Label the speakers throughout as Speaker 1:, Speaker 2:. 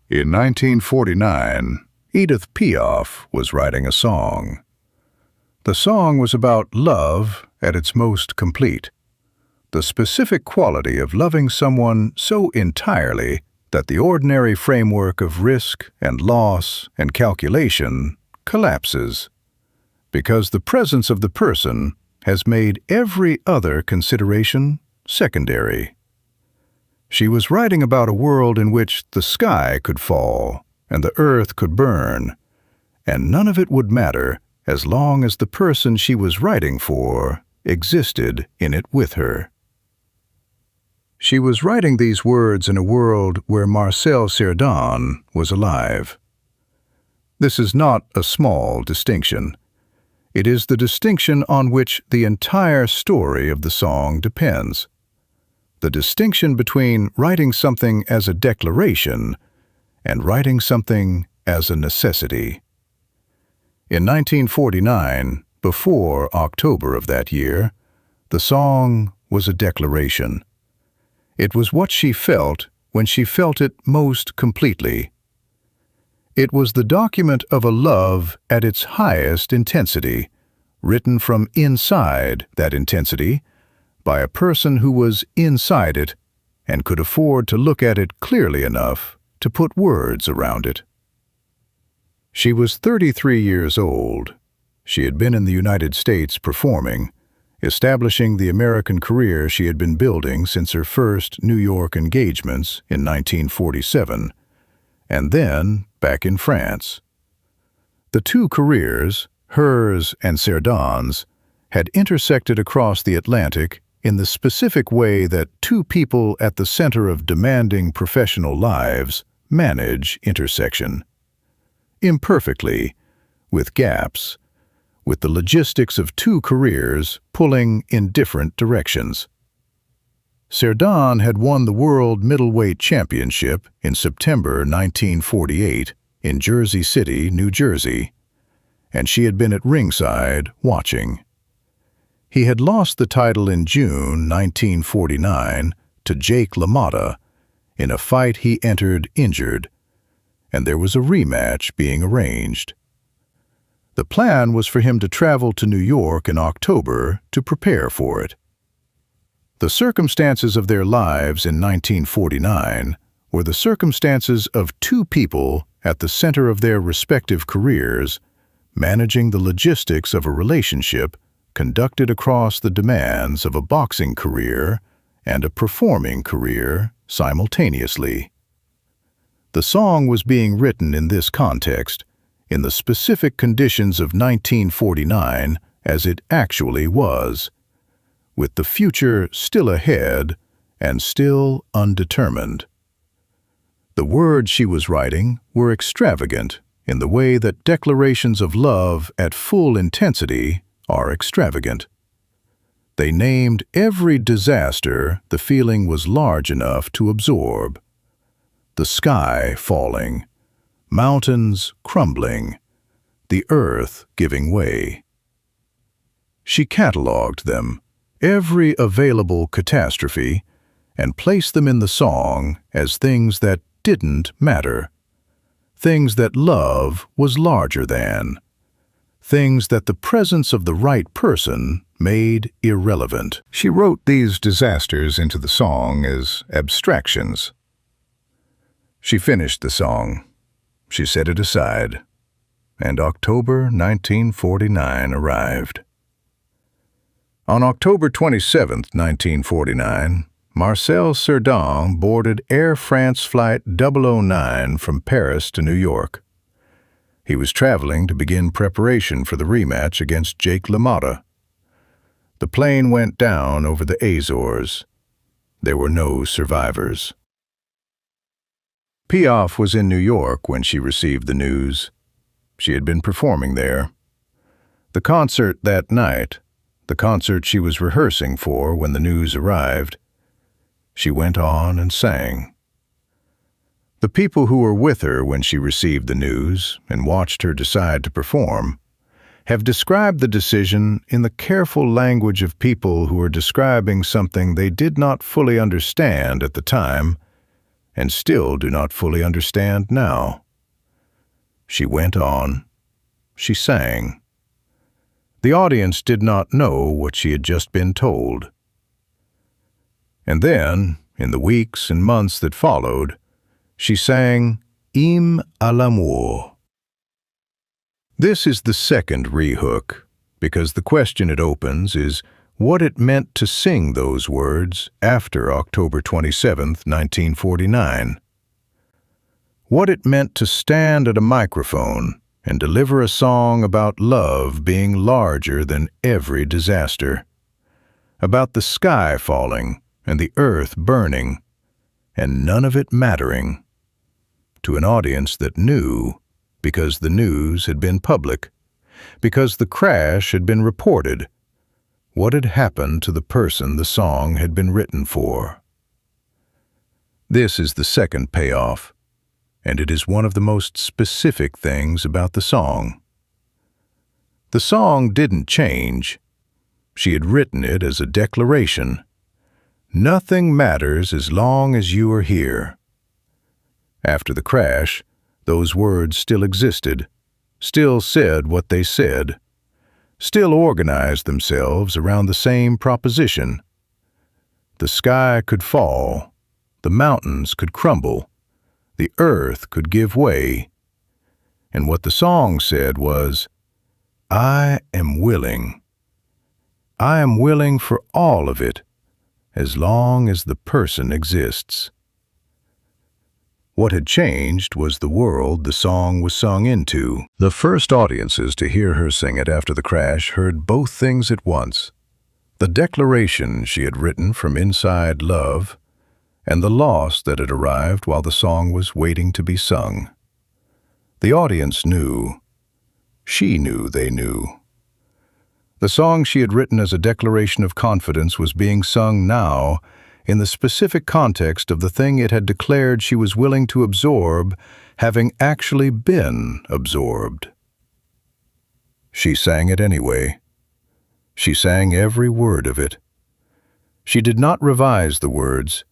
Speaker 1: In 1949, Edith Piaf was writing a song. The song was about love at its most complete, the specific quality of loving someone so entirely that the ordinary framework of risk and loss and calculation collapses, because the presence of the person has made every other consideration secondary. She was writing about a world in which the sky could fall and the earth could burn, and none of it would matter as long as the person she was writing for existed in it with her. She was writing these words in a world where Marcel Cerdan was alive. This is not a small distinction. It is the distinction on which the entire story of the song depends. The distinction between writing something as a declaration and writing something as a necessity. In 1949, before October of that year, the song was a declaration. It was what she felt when she felt it most completely. It was the document of a love at its highest intensity, written from inside that intensity, by a person who was inside it and could afford to look at it clearly enough to put words around it. She was 33 years old. She had been in the United States performing, establishing the American career she had been building since her first New York engagements in 1947, and then back in France. The two careers, hers and Cerdan's, had intersected across the Atlantic in the specific way that two people at the center of demanding professional lives manage intersection. Imperfectly, with gaps, with the logistics of two careers pulling in different directions. Cerdan had won the World Middleweight Championship in September 1948 in Jersey City, New Jersey, and she had been at ringside watching. He had lost the title in June 1949 to Jake LaMotta in a fight he entered injured, and there was a rematch being arranged. The plan was for him to travel to New York in October to prepare for it. The circumstances of their lives in 1949 were the circumstances of two people at the center of their respective careers, managing the logistics of a relationship conducted across the demands of a boxing career and a performing career simultaneously. The song was being written in this context, in the specific conditions of 1949 as it actually was, with the future still ahead and still undetermined. The words she was writing were extravagant in the way that declarations of love at full intensity are extravagant. They named every disaster the feeling was large enough to absorb. The sky falling, mountains crumbling, the earth giving way. She catalogued them, every available catastrophe, and placed them in the song as things that didn't matter, things that love was larger than, things that the presence of the right person made irrelevant. She wrote these disasters into the song as abstractions. She finished the song. She set it aside, and October 1949 arrived. On October 27, 1949, Marcel Cerdan boarded Air France Flight 009 from Paris to New York. He was traveling to begin preparation for the rematch against Jake LaMotta. The plane went down over the Azores. There were no survivors. Piaf was in New York when she received the news. She had been performing there. The concert that night, the concert she was rehearsing for when the news arrived, she went on and sang. The people who were with her when she received the news and watched her decide to perform have described the decision in the careful language of people who are describing something they did not fully understand at the time and still do not fully understand now. She went on. She sang. The audience did not know what she had just been told. And then, in the weeks and months that followed, she sang Hymne à l'amour. This is the second rehook, because the question it opens is what it meant to sing those words after October 27, 1949. What it meant to stand at a microphone and deliver a song about love being larger than every disaster, about the sky falling and the earth burning, and none of it mattering, to an audience that knew because the news had been public, because the crash had been reported, what had happened to the person the song had been written for. This is the second payoff, and it is one of the most specific things about the song. The song didn't change. She had written it as a declaration. Nothing matters as long as you are here. After the crash, those words still existed, still said what they said, still organized themselves around the same proposition. The sky could fall, the mountains could crumble, the earth could give way. And what the song said was, I am willing. I am willing for all of it, as long as the person exists. What had changed was the world the song was sung into. The first audiences to hear her sing it after the crash heard both things at once: the declaration she had written from inside love, and the loss that had arrived while the song was waiting to be sung. The audience knew. She knew they knew. The song she had written as a declaration of confidence was being sung now in the specific context of the thing it had declared she was willing to absorb, having actually been absorbed. She sang it anyway. She sang every word of it. She did not revise the words.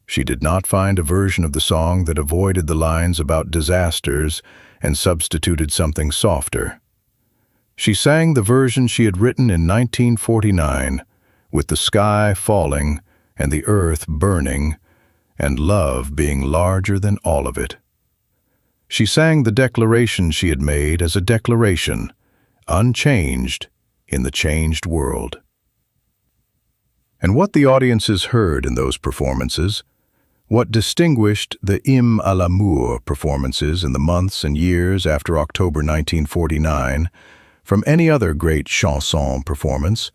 Speaker 1: She did not find a version of the song that avoided the lines about disasters and substituted something softer. She sang the version she had written in 1949, with the sky falling and the earth burning, and love being larger than all of it. She sang the declaration she had made as a declaration, unchanged in the changed world. And what the audiences heard in those performances, what distinguished the Hymne à l'amour performances in the months and years after October 1949 from any other great chanson performance,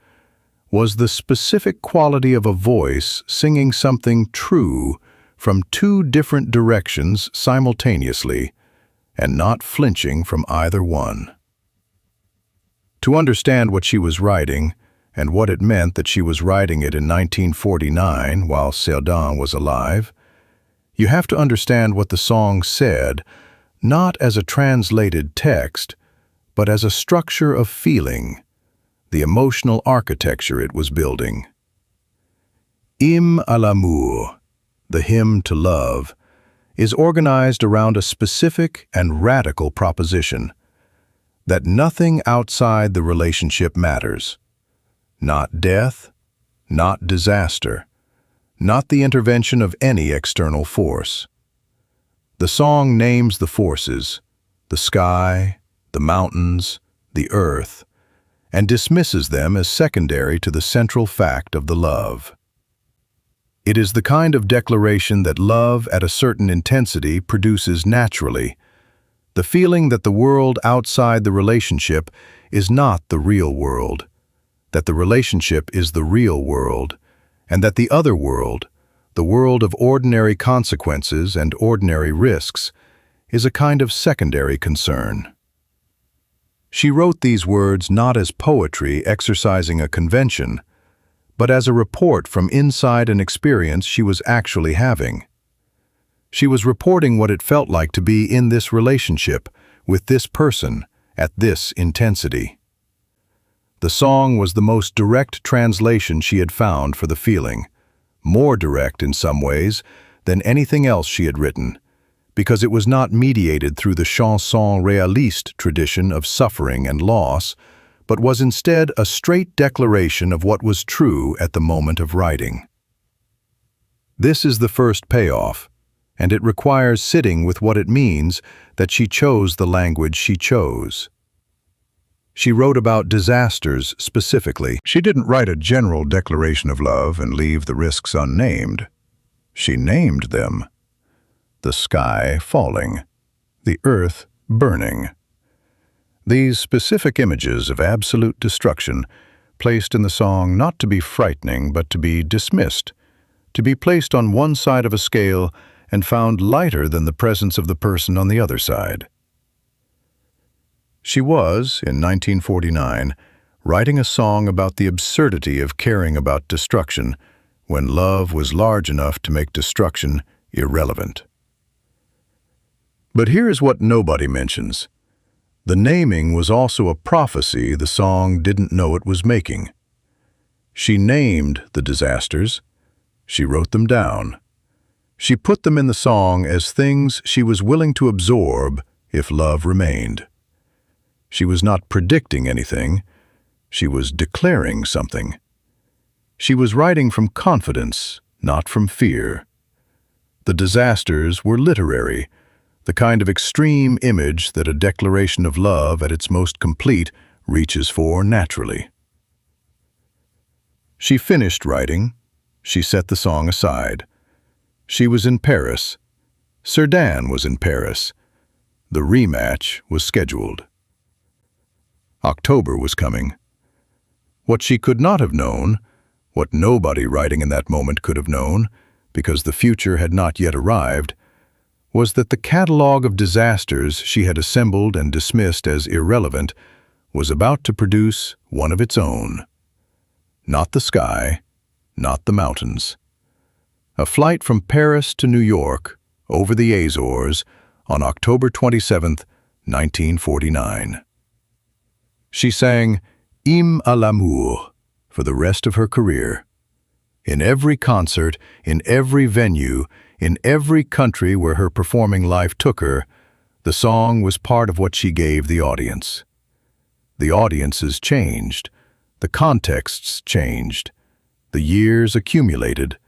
Speaker 1: was the specific quality of a voice singing something true from two different directions simultaneously, and not flinching from either one. To understand what she was writing, and what it meant that she was writing it in 1949 while Cerdan was alive, you have to understand what the song said, not as a translated text, but as a structure of feeling, the emotional architecture it was building. Hymne à l'amour, the hymn to love, is organized around a specific and radical proposition that nothing outside the relationship matters. Not death, not disaster, not the intervention of any external force. The song names the forces, the sky, the mountains, the earth, and dismisses them as secondary to the central fact of the love. It is the kind of declaration that love at a certain intensity produces naturally, the feeling that the world outside the relationship is not the real world, that the relationship is the real world, and that the other world, the world of ordinary consequences and ordinary risks, is a kind of secondary concern. She wrote these words not as poetry exercising a convention, but as a report from inside an experience she was actually having. She was reporting what it felt like to be in this relationship, with this person, at this intensity. The song was the most direct translation she had found for the feeling, more direct in some ways than anything else she had written, because it was not mediated through the chanson réaliste tradition of suffering and loss, but was instead a straight declaration of what was true at the moment of writing. This is the first payoff, and it requires sitting with what it means that she chose the language she chose. She wrote about disasters specifically. She didn't write a general declaration of love and leave the risks unnamed. She named them. The sky falling, the earth burning. These specific images of absolute destruction, placed in the song not to be frightening but to be dismissed, to be placed on one side of a scale and found lighter than the presence of the person on the other side. She was, in 1949, writing a song about the absurdity of caring about destruction when love was large enough to make destruction irrelevant. But here is what nobody mentions. The naming was also a prophecy the song didn't know it was making. She named the disasters. She wrote them down. She put them in the song as things she was willing to absorb if love remained. She was not predicting anything. She was declaring something. She was writing from confidence, not from fear. The disasters were literary, the kind of extreme image that a declaration of love at its most complete reaches for naturally. She finished writing. She set the song aside. She was in Paris. Cerdan was in Paris. The rematch was scheduled. October was coming. What she could not have known, what nobody writing in that moment could have known, because the future had not yet arrived, was that the catalogue of disasters she had assembled and dismissed as irrelevant was about to produce one of its own. Not the sky, not the mountains. A flight from Paris to New York, over the Azores, on October 27, 1949. She sang Hymne à l'amour for the rest of her career. In every concert, in every venue, in every country where her performing life took her, the song was part of what she gave the audience. The audiences changed. The contexts changed. The years accumulated.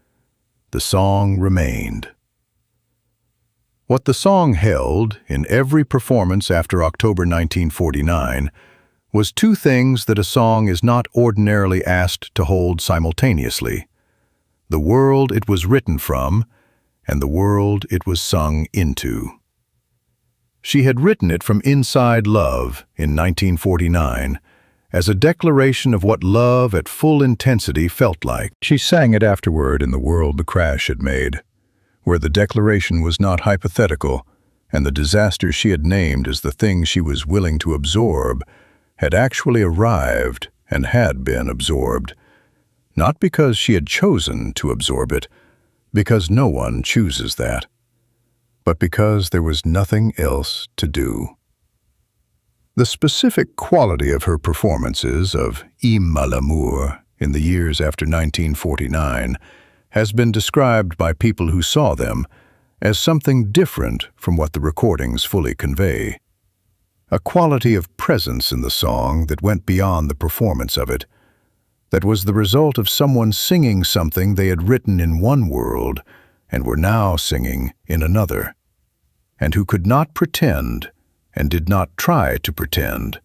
Speaker 1: The song remained. What the song held in every performance after October 1949 was two things that a song is not ordinarily asked to hold simultaneously: the world it was written from and the world it was sung into. She had written it from inside love in 1949 as a declaration of what love at full intensity felt like. She sang it afterward in the world the crash had made, where the declaration was not hypothetical and the disaster she had named as the thing she was willing to absorb had actually arrived and had been absorbed, not because she had chosen to absorb it, because no one chooses that, but because there was nothing else to do. The specific quality of her performances of Hymne à l'amour in the years after 1949 has been described by people who saw them as something different from what the recordings fully convey. A quality of presence in the song that went beyond the performance of it, that was the result of someone singing something they had written in one world and were now singing in another, and who could not pretend and did not try to pretend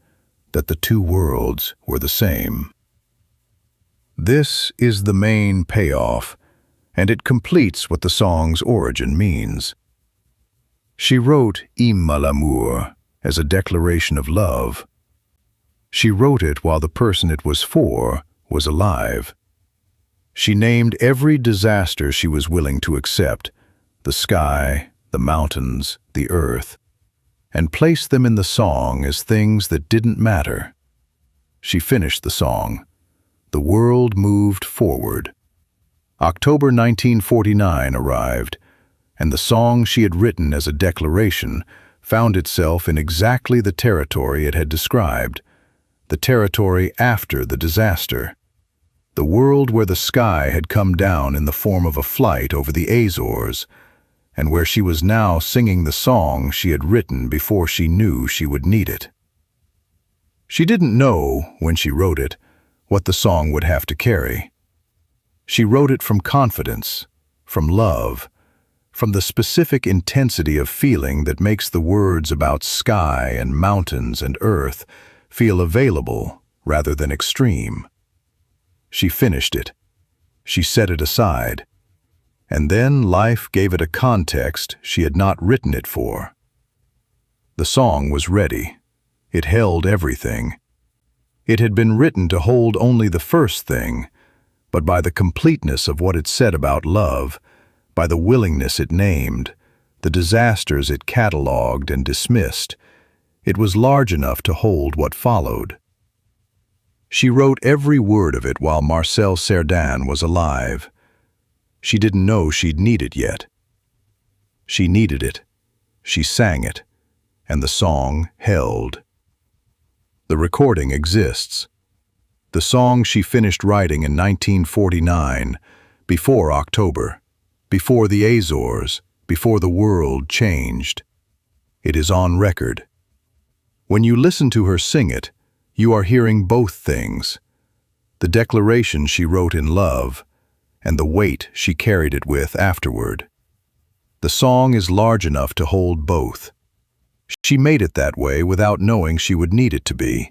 Speaker 1: that the two worlds were the same. This is the main payoff, and it completes what the song's origin means. She wrote Hymne à l'amour as a declaration of love. She wrote it while the person it was for was alive. She named every disaster she was willing to accept, the sky, the mountains, the earth, and placed them in the song as things that didn't matter. She finished the song. The world moved forward. October 1949 arrived, and the song she had written as a declaration found itself in exactly the territory it had described, the territory after the disaster, the world where the sky had come down in the form of a flight over the Azores, and where she was now singing the song she had written before she knew she would need it. She didn't know, when she wrote it, what the song would have to carry. She wrote it from confidence, from love, from the specific intensity of feeling that makes the words about sky and mountains and earth feel available rather than extreme. She finished it. She set it aside. And then life gave it a context she had not written it for. The song was ready. It held everything. It had been written to hold only the first thing, but by the completeness of what it said about love, by the willingness it named, the disasters it catalogued and dismissed, it was large enough to hold what followed. She wrote every word of it while Marcel Cerdan was alive. She didn't know she'd need it yet. She needed it. She sang it, and the song held. The recording exists. The song she finished writing in 1949, before October, before the Azores, before the world changed. It is on record. When you listen to her sing it, you are hearing both things: the declaration she wrote in love, and the weight she carried it with afterward. The song is large enough to hold both. She made it that way without knowing she would need it to be.